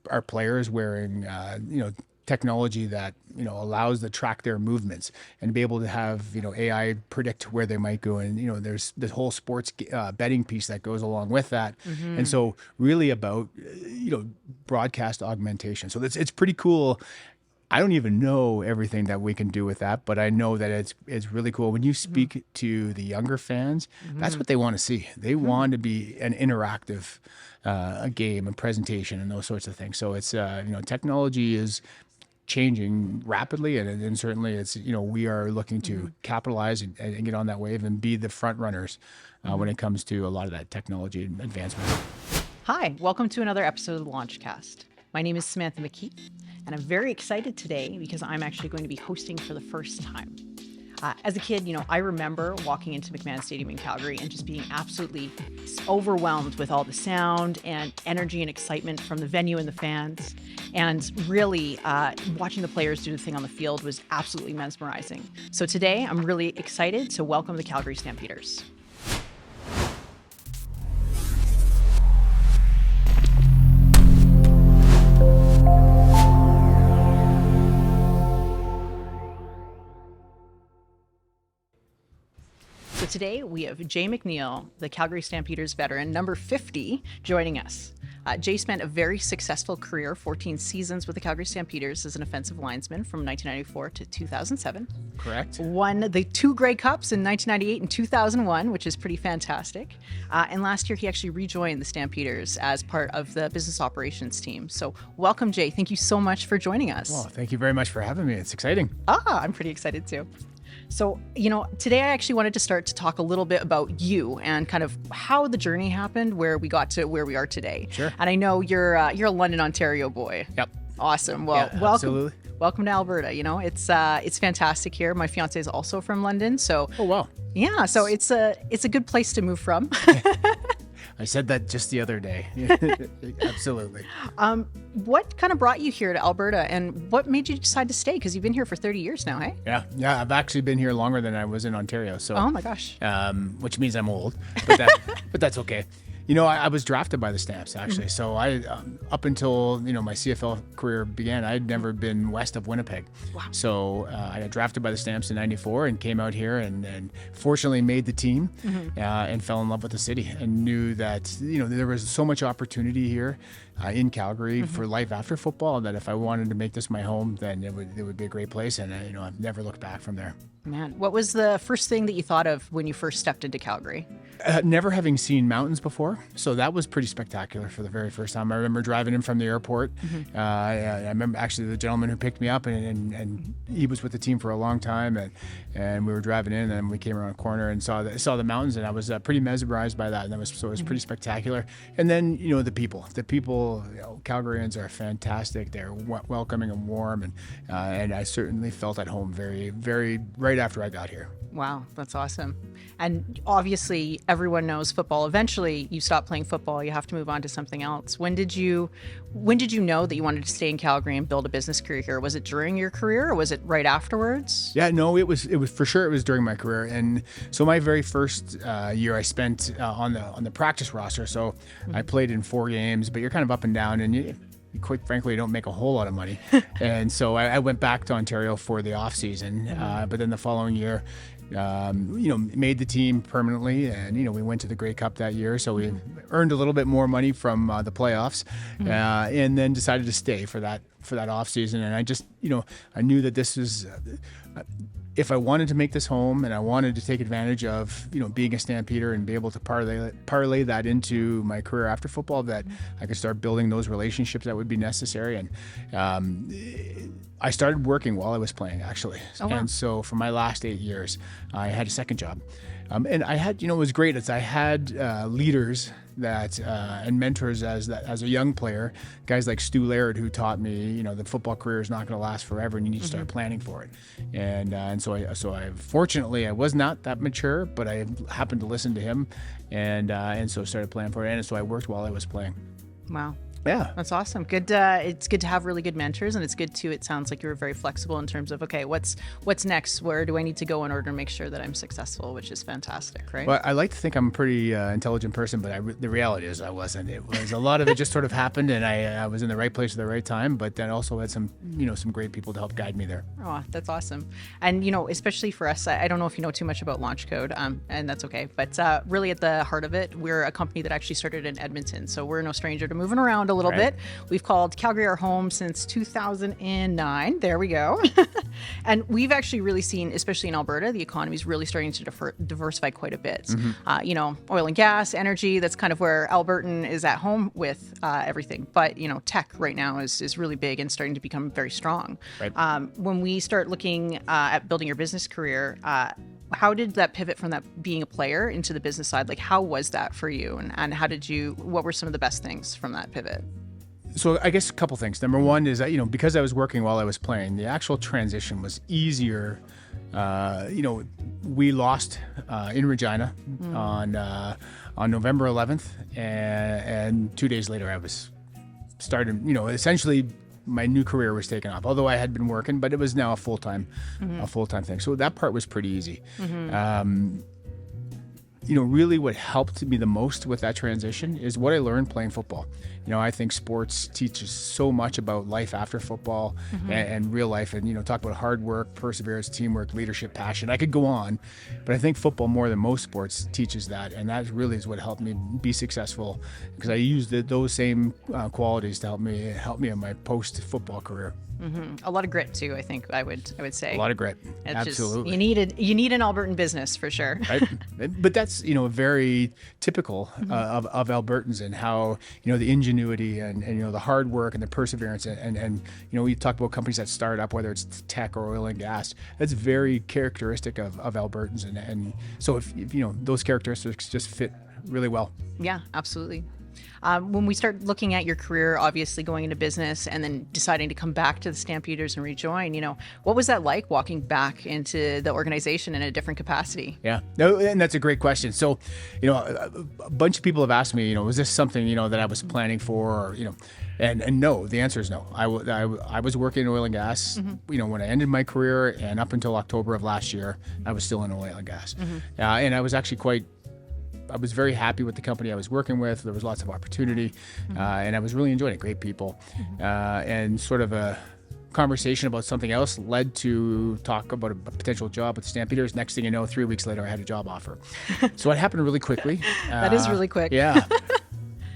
our players wearing, technology that, allows to track their movements and be able to have, AI predict where they might go. And, there's the whole sports betting piece that goes along with that. And so really about, broadcast augmentation. So it's pretty cool. I don't even know everything that we can do with that, but I know that it's really cool. When you speak to the younger fans, that's what they want to see. They want to be an interactive game and presentation and those sorts of things. So it's, technology is changing rapidly, and certainly it's, we are looking to capitalize and get on that wave and be the front runners when it comes to a lot of that technology advancement. Hi, welcome to another episode of the Launchcast. My name is Samantha Makeiff, and I'm very excited today because I'm actually going to be hosting for the first time. As a kid, I remember walking into McNeil Stadium in Calgary and just being absolutely overwhelmed with all the sound and energy and excitement from the venue and the fans. And really, watching the players do the thing on the field was absolutely mesmerizing. So today, I'm really excited to welcome the Calgary Stampeders. So today we have Jay McNeil, the Calgary Stampeders veteran, number 50, joining us. Jay spent a very successful career, 14 seasons with the Calgary Stampeders as an offensive linesman from 1994 to 2007. Correct. Won the 2 Grey Cups in 1998 and 2001, which is pretty fantastic. And last year he actually rejoined the Stampeders as part of the business operations team. So welcome, Jay. Thank you so much for joining us. Well, thank you very much for having me. It's exciting. I'm pretty excited too. So, today I actually wanted to start to talk a little bit about you and kind of how the journey happened, where we got to where we are today. Sure. And I know you're a London, Ontario boy. Yep. Awesome. Well, Yeah, welcome. absolutely. Welcome to Alberta. It's fantastic here. My fiance is also from London, so Oh, wow. yeah. So it's a good place to move from. I said that just the other day. Absolutely. What kind of brought you here to Alberta, and what made you decide to stay? Because you've been here for 30 years now, hey? Yeah. I've actually been here longer than I was in Ontario. So, Oh my gosh. which means I'm old, but that's okay. I was drafted by the Stamps actually. So I, up until my CFL career began, I'd never been west of Winnipeg. Wow. So I got drafted by the Stamps in '94 and came out here and fortunately made the team and fell in love with the city and knew that there was so much opportunity here in Calgary for life after football that if I wanted to make this my home, then it would be a great place. And I've never looked back from there. Man, what was the first thing that you thought of when you first stepped into Calgary? Never having seen mountains before, so that was pretty spectacular for the very first time. I remember driving in from the airport. I remember actually the gentleman who picked me up, and he was with the team for a long time, and we were driving in, and we came around a corner and saw the mountains, and I was pretty mesmerized by that, and it was pretty spectacular. And then the people, Calgarians are fantastic. They're welcoming and warm, and I certainly felt at home very, very right after I got here. Wow, that's awesome. And obviously, everyone knows football. Eventually, you stop playing football. You have to move on to something else. When did you know that you wanted to stay in Calgary and build a business career here? Was it during your career, or was it right afterwards? Yeah, no, it was for sure. It was during my career, and so my very first year I spent on the practice roster. So I played in 4 games, but you're kind of up and down, and you quite frankly, you don't make a whole lot of money. And so I went back to Ontario for the off season, but then the following year, made the team permanently, and we went to the Grey Cup that year, so we earned a little bit more money from the playoffs, and then decided to stay for that off season. And I just I knew that this was if I wanted to make this home and I wanted to take advantage of being a Stampeder and be able to parlay that into my career after football, that I could start building those relationships that would be necessary. And I started working while I was playing, actually. Oh, wow. And so for my last 8 years, I had a second job. And I had, it was great. I had leaders that and mentors as a young player, guys like Stu Laird, who taught me, the football career is not going to last forever, and you need to start planning for it. And so I fortunately I was not that mature, but I happened to listen to him, and so started planning for it. And so I worked while I was playing. Wow. Yeah. That's awesome. Good. It's good to have really good mentors, and it's good too. It sounds like you're very flexible in terms of, okay, what's next? Where do I need to go in order to make sure that I'm successful? Which is fantastic, right? Well, I like to think I'm a pretty intelligent person, but the reality is I wasn't. It was a lot of it just sort of happened, and I was in the right place at the right time. But then also had some great people to help guide me there. Oh, that's awesome. And, especially for us, I don't know if you know too much about Launchcode, and that's okay. But really at the heart of it, we're a company that actually started in Edmonton. So we're no stranger to moving around a little bit. We've called Calgary our home since 2009. There we go. And we've actually really seen, especially in Alberta, the economy is really starting to diversify quite a bit. Oil and gas, energy, that's kind of where Albertan is at home with everything. But, tech right now is really big and starting to become very strong. Right. When we start looking at building your business career, how did that pivot from that being a player into the business side? Like, how was that for you? And what were some of the best things from that pivot? So I guess a couple things. Number one is that, because I was working while I was playing, the actual transition was easier. We lost in Regina on November 11th, and 2 days later I was starting, essentially my new career was taken off, although I had been working, but it was now a full-time thing. So that part was pretty easy. Really what helped me the most with that transition is what I learned playing football. I think sports teaches so much about life after football and real life, and, talk about hard work, perseverance, teamwork, leadership, passion. I could go on, but I think football more than most sports teaches that. And that really is what helped me be successful, because I used those same qualities to help me in my post-football career. A lot of grit too, I think I would say. A lot of grit. It's Absolutely. You need an Albertan business for sure. Right. But that's, very typical of Albertans, and how, the ingenuity and the hard work and the perseverance and we talk about companies that start up, whether it's tech or oil and gas. That's very characteristic of Albertans. And so if those characteristics just fit really well. Yeah, absolutely. When we start looking at your career, obviously going into business and then deciding to come back to the Stampeders and rejoin, what was that like walking back into the organization in a different capacity? Yeah, no, and that's a great question. So, a bunch of people have asked me, was this something, that I was planning for, or, and no, the answer is no. I was working in oil and gas, when I ended my career, and up until October of last year, I was still in oil and gas. And I was actually I was very happy with the company I was working with. There was lots of opportunity, and I was really enjoying it. Great people, and sort of a conversation about something else led to talk about a potential job with the Stampeders. Next thing you know, 3 weeks later, I had a job offer. So it happened really quickly. That is really quick. Yeah.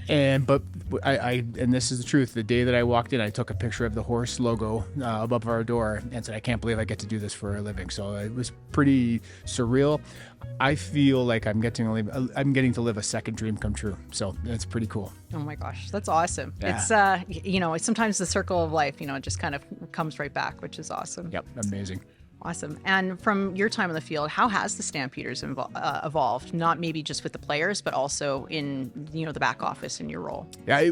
But and this is the truth. The day that I walked in, I took a picture of the horse logo above our door and said, "I can't believe I get to do this for a living." So it was pretty surreal. I feel like I'm getting to live a second dream come true. So it's pretty cool. Oh my gosh, that's awesome. Yeah. It's it's sometimes the circle of life, it just kind of comes right back, which is awesome. Yep, amazing. Awesome. And from your time on the field, how has the Stampeders evolved? Not maybe just with the players, but also in the back office in your role. Yeah,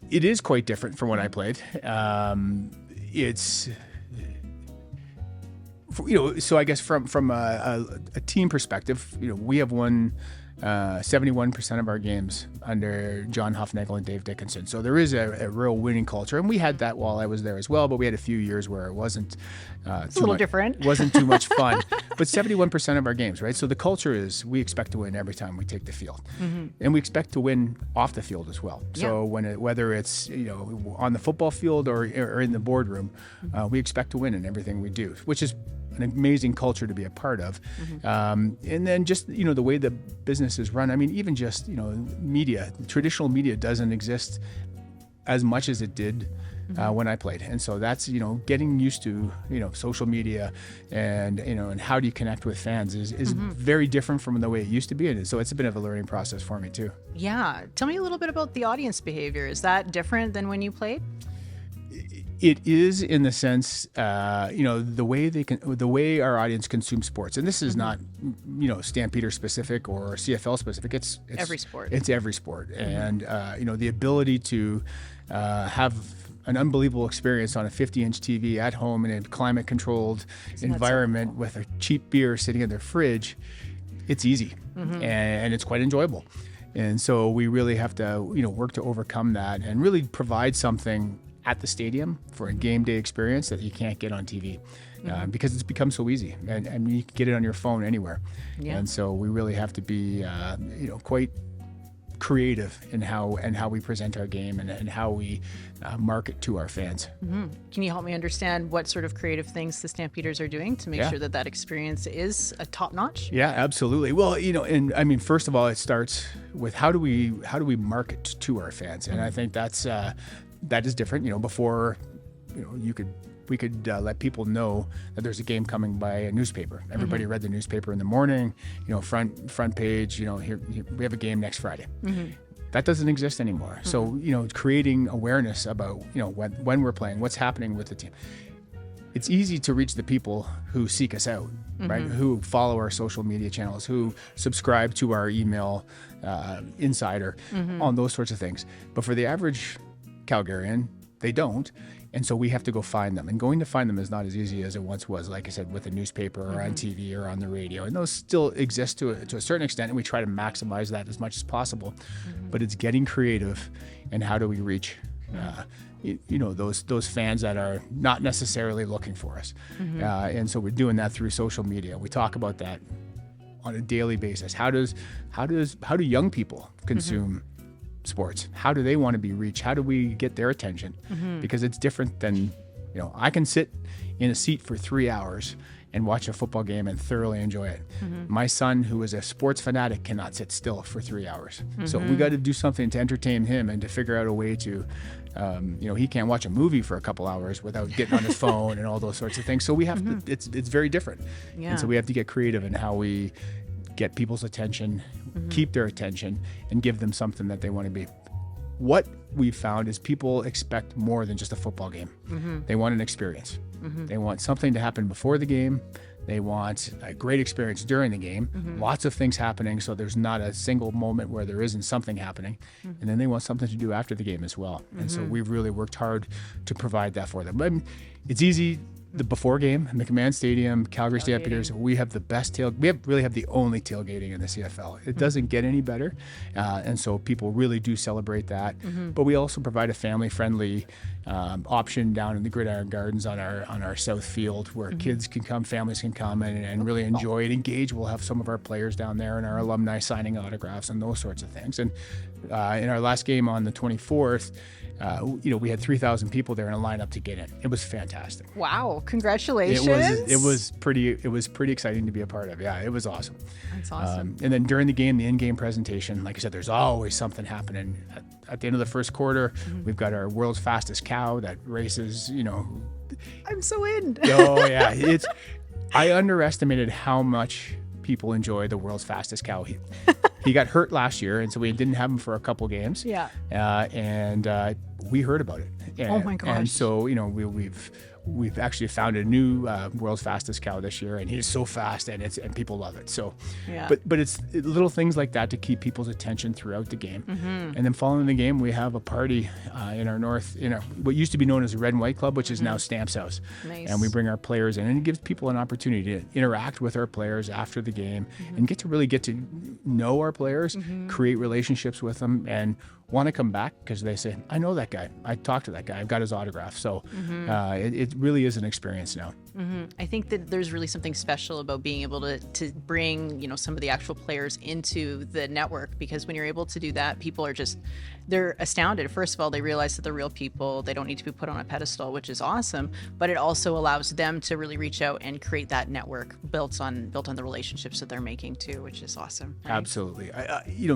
it is quite different from when I played. So I guess from a team perspective, we have won 71% of our games under John Huffnagel and Dave Dickinson. So there is a real winning culture, and we had that while I was there as well. But we had a few years where it wasn't it's a little different. Wasn't too much fun. But 71% of our games, right? So the culture is we expect to win every time we take the field, and we expect to win off the field as well. So whether it's on the football field or in the boardroom, we expect to win in everything we do, which is an amazing culture to be a part of. And then just, the way the business is run. I mean, even just, media, traditional media doesn't exist as much as it did when I played. And so that's, getting used to, social media and, and how do you connect with fans is very different from the way it used to be. And so it's a bit of a learning process for me too. Yeah. Tell me a little bit about the audience behavior. Is that different than when you played? It is, in the sense, the way our audience consumes sports, and this is not, Stampeder specific or CFL specific. It's every sport. It's every sport, and the ability to have an unbelievable experience on a 50-inch TV at home in a climate-controlled environment with a cheap beer sitting in their fridge. It's easy, and it's quite enjoyable. And so we really have to, work to overcome that and really provide something at the stadium for a game day experience that you can't get on TV. Because it's become so easy, and you can get it on your phone anywhere. Yeah. And so we really have to be, quite creative in how we present our game and how we market to our fans. Can you help me understand what sort of creative things the Stampeders are doing to make sure that experience is a top notch? Yeah, absolutely. Well, and I mean, first of all, it starts with how do we market to our fans, and I think that is different. Before, we could let people know that there's a game coming by a newspaper. Everybody read the newspaper in the morning, front page, here we have a game next Friday. That doesn't exist anymore. So, creating awareness about, when we're playing, what's happening with the team. It's easy to reach the people who seek us out, right? Who follow our social media channels, who subscribe to our email insider, on those sorts of things. But for the average Calgarian, they don't. And so we have to go find them. And going to find them is not as easy as it once was, like I said, with a newspaper or on TV or on the radio. And those still exist to a certain extent, and we try to maximize that as much as possible. But it's getting creative, and how do we reach those fans that are not necessarily looking for us. And so we're doing that through social media. We talk about that on a daily basis. How do young people consume sports? How do they want to be reached? How do we get their attention? Because it's different than, I can sit in a seat for 3 hours and watch a football game and thoroughly enjoy it. My son, who is a sports fanatic, cannot sit still for 3 hours. So we got to do something to entertain him and to figure out a way to, he can't watch a movie for a couple hours without getting on his phone and all those sorts of things. So we have to, it's very different. And so we have to get creative in how we get people's attention, keep their attention, and give them something that they want to be. What we've found is people expect more than just a football game. They want an experience. They want something to happen before the game. They want a great experience during the game. Lots of things happening, so there's not a single moment where there isn't something happening. And then they want something to do after the game as well. And so we've really worked hard to provide that for them. But it's easy. The before game, McMahon Stadium, Calgary Stampeders, we have the best we really have the only tailgating in the CFL. It doesn't get any better, and so people really do celebrate that. But we also provide a family-friendly option down in the Gridiron Gardens on our south field, where kids can come, families can come and really enjoy it, engage. We'll have some of our players down there and our alumni signing autographs and those sorts of things. And in our last game on the 24th, we had 3,000 people there in a lineup to get in. It was fantastic. Wow! Congratulations. It was pretty exciting to be a part of. Yeah, it was awesome. That's awesome. And then during the game, the in-game presentation, like I said, there's always something happening. At the end of the first quarter, we've got our world's fastest cow that races. I'm so in. Oh yeah, I underestimated how much people enjoy the world's fastest cow. He got hurt last year, and so we didn't have him for a couple games. Yeah. And we heard about it. And, oh my gosh. And so, we've actually found a new world's fastest cow this year, and he's so fast, and people love it. So, but it's little things like that to keep people's attention throughout the game. And then following the game, we have a party in our what used to be known as the Red and White Club, which is now Stamps House. Nice. And we bring our players in, and it gives people an opportunity to interact with our players after the game and get to know our players, create relationships with them, and want to come back because they say, I know that guy. I talked to that guy. I've got his autograph. So it really is an experience now. I think that there's really something special about being able to bring, some of the actual players into the network, because when you're able to do that, people are they're astounded. First of all, they realize that they're real people. They don't need to be put on a pedestal, which is awesome. But it also allows them to really reach out and create that network built on the relationships that they're making too, which is awesome. Right? Absolutely.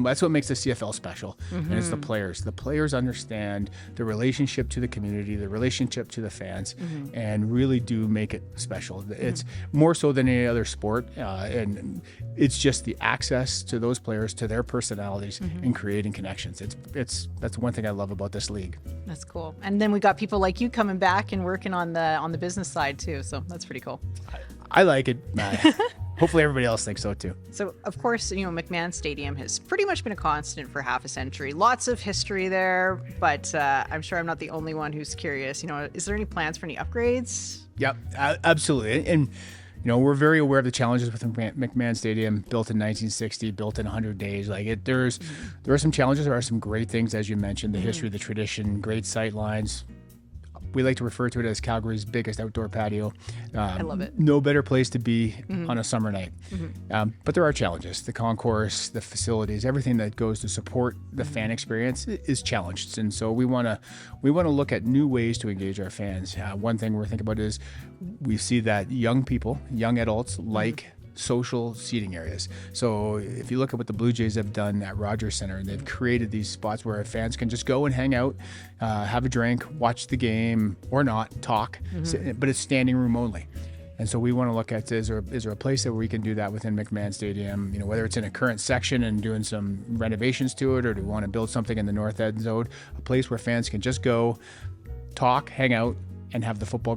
That's what makes the CFL special. And it's the players. The players understand the relationship to the community, the relationship to the fans, and really do make it special. It's more so than any other sport, and it's just the access to those players, to their personalities, and creating connections. That's one thing I love about this league. That's cool. And then we got people like you coming back and working on the business side too, so that's pretty cool. I like it. Hopefully everybody else thinks so too. So of course, McMahon Stadium has pretty much been a constant for half a century. Lots of history there, but I'm sure I'm not the only one who's curious. Is there any plans for any upgrades? Yep, absolutely. And we're very aware of the challenges with McMahon Stadium, built in 1960, built in 100 days. There are some challenges. There are some great things, as you mentioned, the history, the tradition, great sight lines. We like to refer to it as Calgary's biggest outdoor patio. I love it. No better place to be on a summer night. But there are challenges. The concourse, the facilities, everything that goes to support the fan experience is challenged. And so we want to look at new ways to engage our fans. One thing we're thinking about is we see that young people, young adults like social seating areas. So if you look at what the Blue Jays have done at Rogers Center, and they've created these spots where fans can just go and hang out, have a drink, watch the game or not, talk, but it's standing room only. And so we want to look at, is there a place that we can do that within McMahon Stadium, whether it's in a current section and doing some renovations to it, or do we want to build something in the north end zone, a place where fans can just go, talk, hang out, and have the football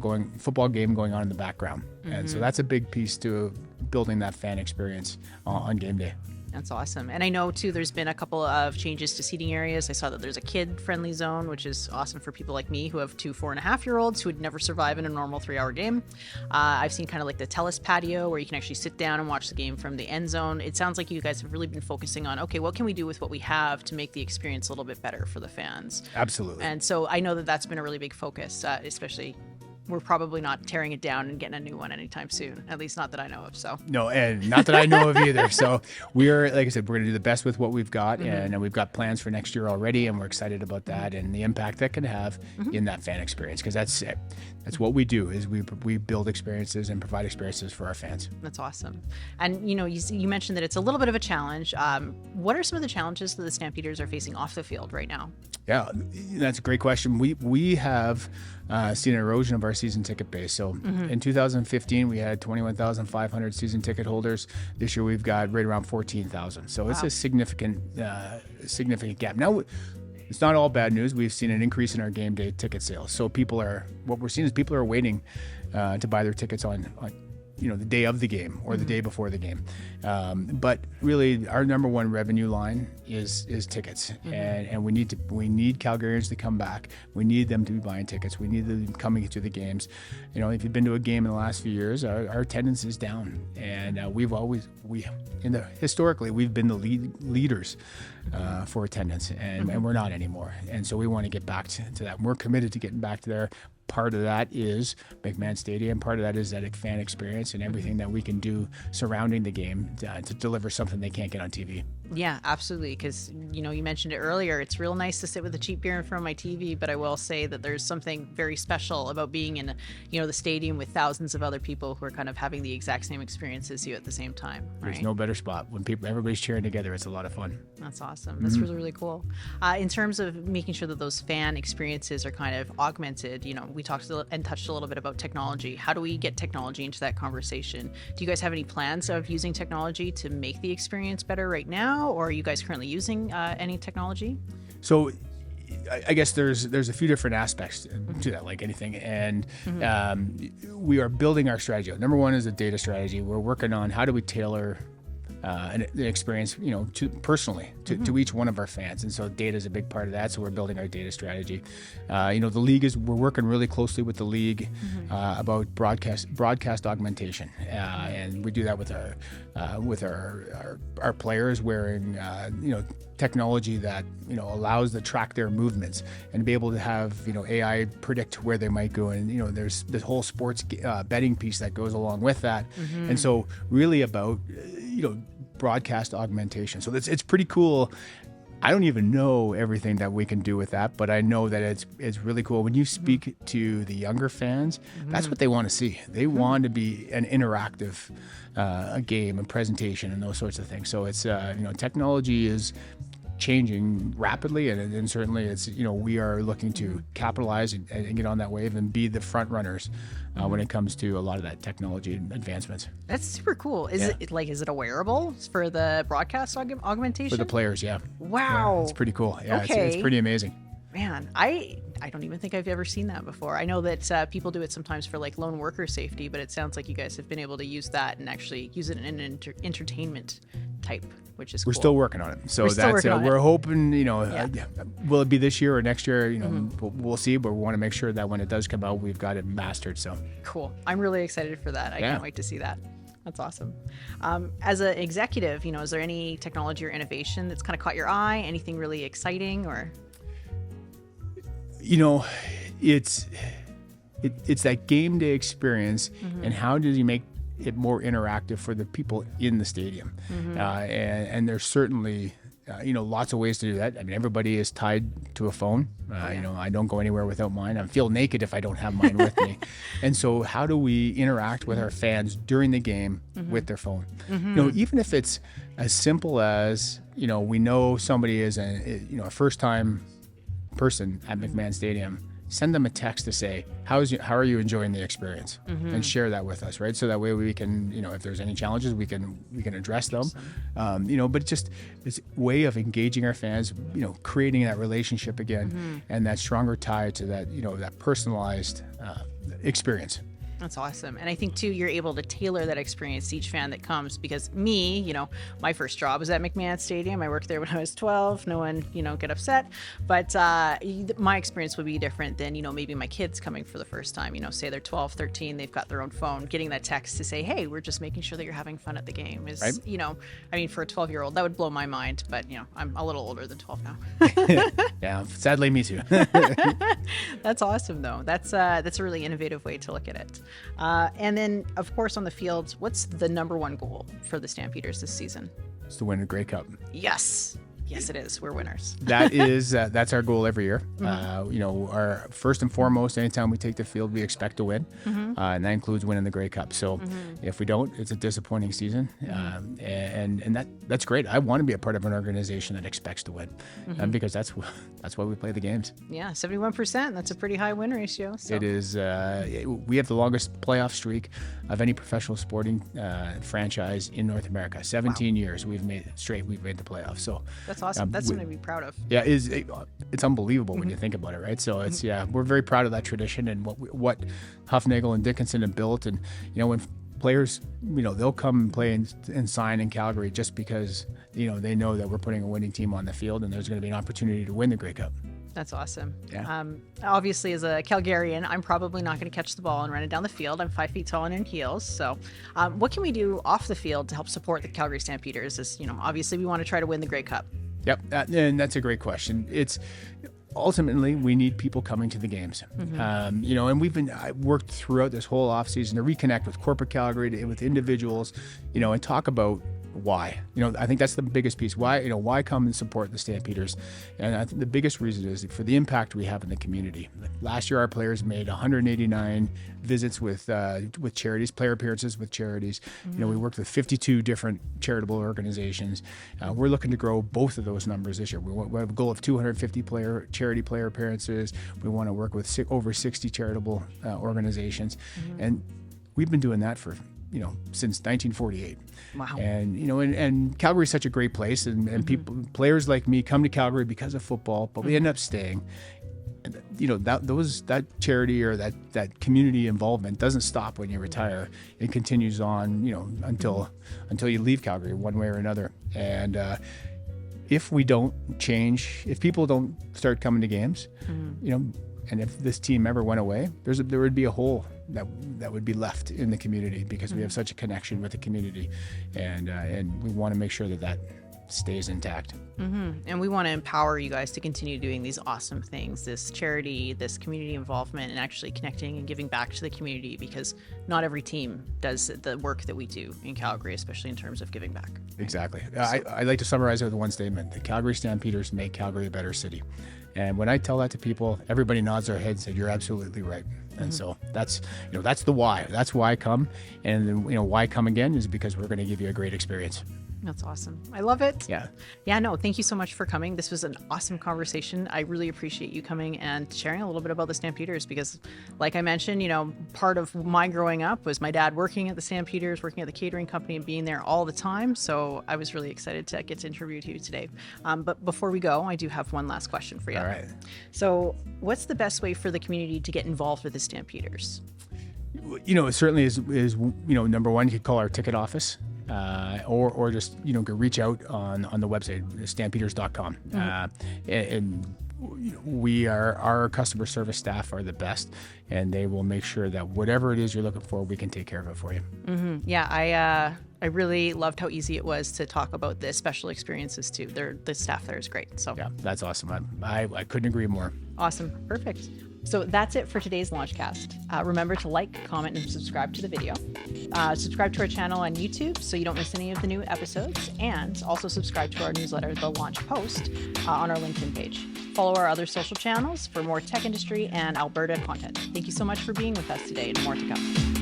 game going on in the background. And so that's a big piece to building that fan experience on game day. That's awesome. And I know, too, there's been a couple of changes to seating areas. I saw that there's a kid-friendly zone, which is awesome for people like me who have 2 4.5-year-olds who would never survive in a normal 3-hour game. I've seen kind of like the Telus patio where you can actually sit down and watch the game from the end zone. It sounds like you guys have really been focusing on, okay, what can we do with what we have to make the experience a little bit better for the fans? Absolutely. And so I know that that's been a really big focus, especially we're probably not tearing it down and getting a new one anytime soon, at least not that I know of. So no, and not that I know of either. So we're, like I said, we're going to do the best with what we've got, and we've got plans for next year already, and we're excited about that and the impact that can have in that fan experience, because that's what we do, is we build experiences and provide experiences for our fans. That's awesome. And you mentioned that it's a little bit of a challenge. What are some of the challenges that the Stampeders are facing off the field right now? Yeah, that's a great question. We have seen an erosion of our season ticket base. So in 2015, we had 21,500 season ticket holders. This year, we've got right around 14,000. So it's a significant gap. Now, it's not all bad news. We've seen an increase in our game day ticket sales. So what we're seeing is people are waiting to buy their tickets on the day of the game or the day before the game. But really, our number one revenue line is tickets, and we need Calgarians to come back. We need them to be buying tickets. We need them coming to the games. If you've been to a game in the last few years, our attendance is down, and historically we've been the leaders for attendance, and we're not anymore. And so we want to get back to that. We're committed to getting back to there. Part of that is McMahon Stadium. Part of that is that fan experience and everything that we can do surrounding the game to deliver something they can't get on TV. Yeah, absolutely. Because, you mentioned it earlier. It's real nice to sit with a cheap beer in front of my TV, but I will say that there's something very special about being in, the stadium with thousands of other people who are kind of having the exact same experience as you at the same time. Right? There's no better spot. When everybody's cheering together, it's a lot of fun. That's awesome. That's really, really cool. In terms of making sure that those fan experiences are kind of augmented, we talked and touched a little bit about technology. How do we get technology into that conversation? Do you guys have any plans of using technology to make the experience better right now? Or are you guys currently using any technology? So I guess there's a few different aspects to that, like anything. And we are building our strategy. Number one is a data strategy. We're working on how do we tailor an experience, personally to each one of our fans. And so data is a big part of that. So we're building our data strategy. The league we're working really closely with the league about broadcast augmentation. And we do that with our players wearing, technology that, allows to track their movements and be able to have, AI predict where they might go. And, there's this whole sports betting piece that goes along with that. And so really about, broadcast augmentation. So it's pretty cool. I don't even know everything that we can do with that, but I know that it's really cool. When you speak to the younger fans, that's what they want to see. They want to be an interactive game and presentation and those sorts of things. So it's technology is changing rapidly, and certainly it's we are looking to capitalize and get on that wave and be the front runners when it comes to a lot of that technology advancements. That's super cool. Is it a wearable for the broadcast augmentation for the players? Yeah. Wow, it's pretty cool. Yeah, okay. It's pretty amazing. Man, I don't even think I've ever seen that before. I know that people do it sometimes for like lone worker safety, but it sounds like you guys have been able to use that and actually use it in an entertainment type, which is We're cool. still working on it. So we're hoping, will it be this year or next year? We'll see, but we want to make sure that when it does come out, we've got it mastered. So cool. I'm really excited for that. I can't wait to see that. That's awesome. As an executive, is there any technology or innovation that's kind of caught your eye? Anything really exciting or? It's that game day experience, and how do you make it more interactive for the people in the stadium? And there's certainly lots of ways to do that. I mean, everybody is tied to a phone. I don't go anywhere without mine. I feel naked if I don't have mine with me. And so how do we interact with our fans during the game with their phone? Even if it's as simple as, we know somebody is a first-time person at McMahon Stadium, send them a text to say, how are you enjoying the experience? And share that with us, right? So that way we can, if there's any challenges, we can address them. But it's just this way of engaging our fans, creating that relationship again, and that stronger tie to that, that personalized experience. That's awesome. And I think too, you're able to tailor that experience to each fan that comes, because me, my first job was at McMahon Stadium. I worked there when I was 12. No one, get upset. But my experience would be different than, maybe my kids coming for the first time, say they're 12, 13, they've got their own phone, getting that text to say, hey, we're just making sure that you're having fun at the game is, right? For a 12-year-old, that would blow my mind. But, I'm a little older than 12 now. Yeah, sadly, me too. That's awesome, though. That's a really innovative way to look at it. And then, of course, on the field, what's the number one goal for the Stampeders this season? It's to win a Grey Cup. Yes, it is. We're winners. That's our goal every year. Our first and foremost, anytime we take the field, we expect to win, and that includes winning the Grey Cup. So if we don't, it's a disappointing season, and that's great. I want to be a part of an organization that expects to win, because that's why we play the games. Yeah, 71%. That's a pretty high win ratio. So. It is. We have the longest playoff streak of any professional sporting franchise in North America. 17 years we've made the playoffs. So that's awesome. That's something to be proud of. Yeah, it's unbelievable when you think about it, right? So it's we're very proud of that tradition and what Huffnagel and Dickinson have built, and when players, they'll come and play and sign in Calgary just because they know that we're putting a winning team on the field, and there's going to be an opportunity to win the Grey Cup. That's awesome. Yeah. Obviously, as a Calgarian, I'm probably not going to catch the ball and run it down the field. I'm 5 feet tall and in heels. So what can we do off the field to help support the Calgary Stampeders? As obviously we want to try to win the Grey Cup. Yep. And that's a great question. It's ultimately we need people coming to the games. And I worked throughout this whole off season to reconnect with corporate Calgary, with individuals, and talk about why. I think that's the biggest piece. Why come and support the Stampeders? And I think the biggest reason is for the impact we have in the community. Last year, our players made 189 visits with charities, player appearances with charities. We worked with 52 different charitable organizations. We're looking to grow both of those numbers this year. We have a goal of 250 charity player appearances. We want to work with over 60 charitable organizations, and we've been doing that for since 1948. Wow. And and Calgary is such a great place, and players like me come to Calgary because of football, but we end up staying. And, that charity or that community involvement doesn't stop when you retire. It continues on, until you leave Calgary one way or another. And if we don't change, if people don't start coming to games, and if this team ever went away, there would be a hole that would be left in the community, because we have such a connection with the community, and we want to make sure that stays intact. And we want to empower you guys to continue doing these awesome things, this charity, this community involvement, and actually connecting and giving back to the community, because not every team does the work that we do in Calgary, especially in terms of giving back. Exactly. I like to summarize it with one statement: the Calgary Stampeders make Calgary a better city. And when I tell that to people, everybody nods their head and said, "You're absolutely right." And so that's the why. That's why I come. And then, why come again is because we're going to give you a great experience. That's awesome. I love it. Yeah. Yeah, no, thank you so much for coming. This was an awesome conversation. I really appreciate you coming and sharing a little bit about the Stampeders, because like I mentioned, part of my growing up was my dad working at the Stampeders, working at the catering company and being there all the time. So I was really excited to get to interview you today. But before we go, I do have one last question for you. All right. So what's the best way for the community to get involved with the Stampeders? It certainly is number one, you could call our ticket office. or just reach out on the website stampeders.com. And our customer service staff are the best, and they will make sure that whatever it is you're looking for, we can take care of it for you. Yeah, I really loved how easy it was to talk about the special experiences too. The staff there is great. So yeah, that's awesome. I couldn't agree more. Awesome. Perfect. So that's it for today's Launchcast. Remember to like, comment, and subscribe to the video. Subscribe to our channel on YouTube so you don't miss any of the new episodes. And also subscribe to our newsletter, The Launch Post, on our LinkedIn page. Follow our other social channels for more tech industry and Alberta content. Thank you so much for being with us today, and more to come.